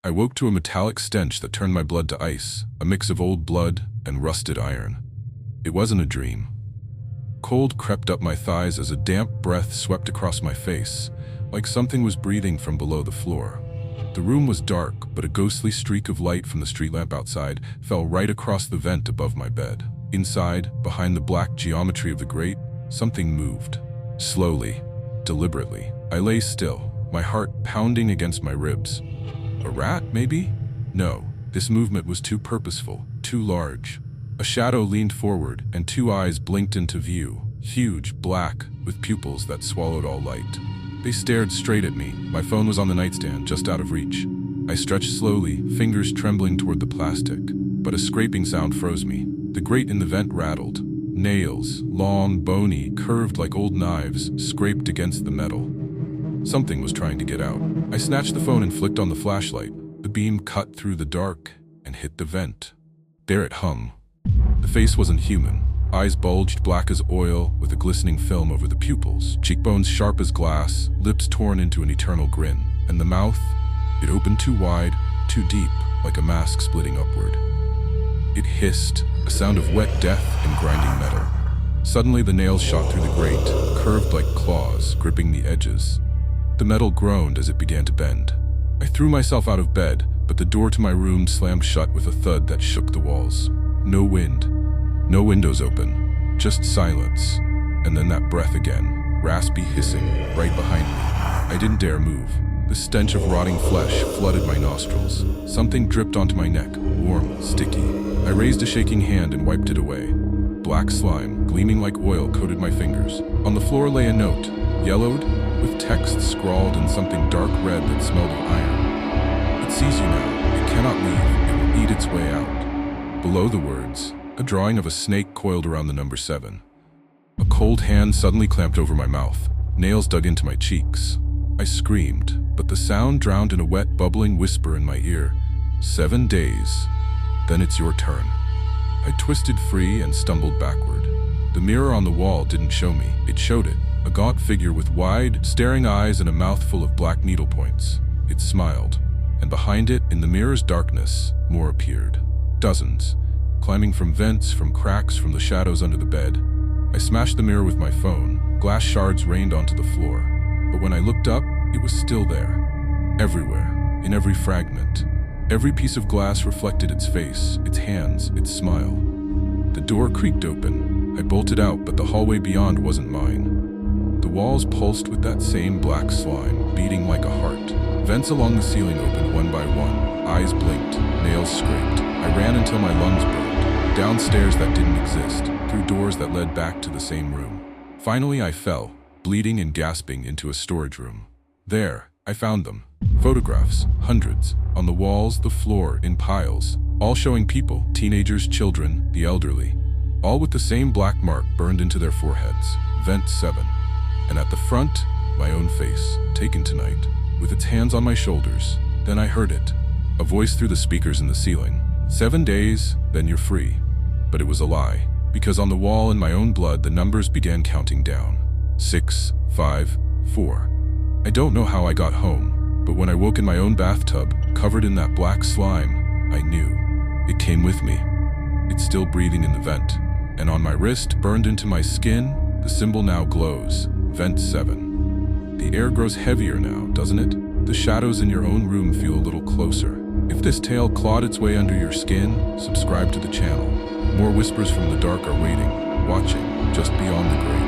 I woke to a metallic stench that turned my blood to ice, a mix of old blood and rusted iron. It wasn't a dream. Cold crept up my thighs as a damp breath swept across my face, like something was breathing from below the floor. The room was dark, but a ghostly streak of light from the street lamp outside fell right across the vent above my bed. Inside, behind the black geometry of the grate, something moved. Slowly, deliberately. I lay still, my heart pounding against my ribs. A rat, maybe? No, this movement was too purposeful, too large. A shadow leaned forward, and two eyes blinked into view, huge, black, with pupils that swallowed all light. They stared straight at me. My phone was on the nightstand, just out of reach. I stretched slowly, fingers trembling toward the plastic, but a scraping sound froze me. The grate in the vent rattled. Nails, long, bony, curved like old knives, scraped against the metal. Something was trying to get out. I snatched the phone and flicked on the flashlight. The beam cut through the dark and hit the vent. There it hung. The face wasn't human. Eyes bulged black as oil with a glistening film over the pupils, cheekbones sharp as glass, lips torn into an eternal grin. And the mouth, it opened too wide, too deep, like a mask splitting upward. It hissed, a sound of wet death and grinding metal. Suddenly the nails shot through the grate, curved like claws, gripping the edges. The metal groaned as it began to bend. I threw myself out of bed, but the door to my room slammed shut with a thud that shook the walls. No wind. No windows open, just silence, and then that breath again, raspy hissing, right behind me. I didn't dare move. The stench of rotting flesh flooded my nostrils. Something dripped onto my neck, warm, sticky. I raised a shaking hand and wiped it away. Black slime, gleaming like oil, coated my fingers. On the floor lay a note, yellowed, with text scrawled in something dark red that smelled of iron. It sees you now. It cannot leave. It will eat its way out. Below the words, a drawing of a snake coiled around the number 7. A cold hand suddenly clamped over my mouth. Nails dug into my cheeks. I screamed, but the sound drowned in a wet, bubbling whisper in my ear. 7 days. Then it's your turn. I twisted free and stumbled backward. The mirror on the wall didn't show me. It showed it. A gaunt figure with wide, staring eyes and a mouth full of black needlepoints. It smiled. And behind it, in the mirror's darkness, more appeared. Dozens. Climbing from vents, from cracks, from the shadows under the bed. I smashed the mirror with my phone. Glass shards rained onto the floor. But when I looked up, it was still there. Everywhere, in every fragment. Every piece of glass reflected its face, its hands, its smile. The door creaked open. I bolted out, but the hallway beyond wasn't mine. The walls pulsed with that same black slime, beating like a heart. Vents along the ceiling opened one by one. Eyes blinked, nails scraped. I ran until my lungs burned. Downstairs that didn't exist, through doors that led back to the same room. Finally I fell, bleeding and gasping, into a storage room. There, I found them. Photographs, hundreds, on the walls, the floor, in piles, all showing people, teenagers, children, the elderly, all with the same black mark burned into their foreheads, Vent 7. And at the front, my own face, taken tonight, with its hands on my shoulders. Then I heard it, a voice through the speakers in the ceiling. 7 days, then you're free. But it was a lie, because on the wall in my own blood the numbers began counting down. 6, 5, 4. I don't know how I got home, but when I woke in my own bathtub, covered in that black slime, I knew. It came with me. It's still breathing in the vent, and on my wrist, burned into my skin, the symbol now glows, Vent 7. The air grows heavier now, doesn't it? The shadows in your own room feel a little closer. If this tale clawed its way under your skin, subscribe to the channel. More whispers from the dark are waiting, watching, just beyond the grave.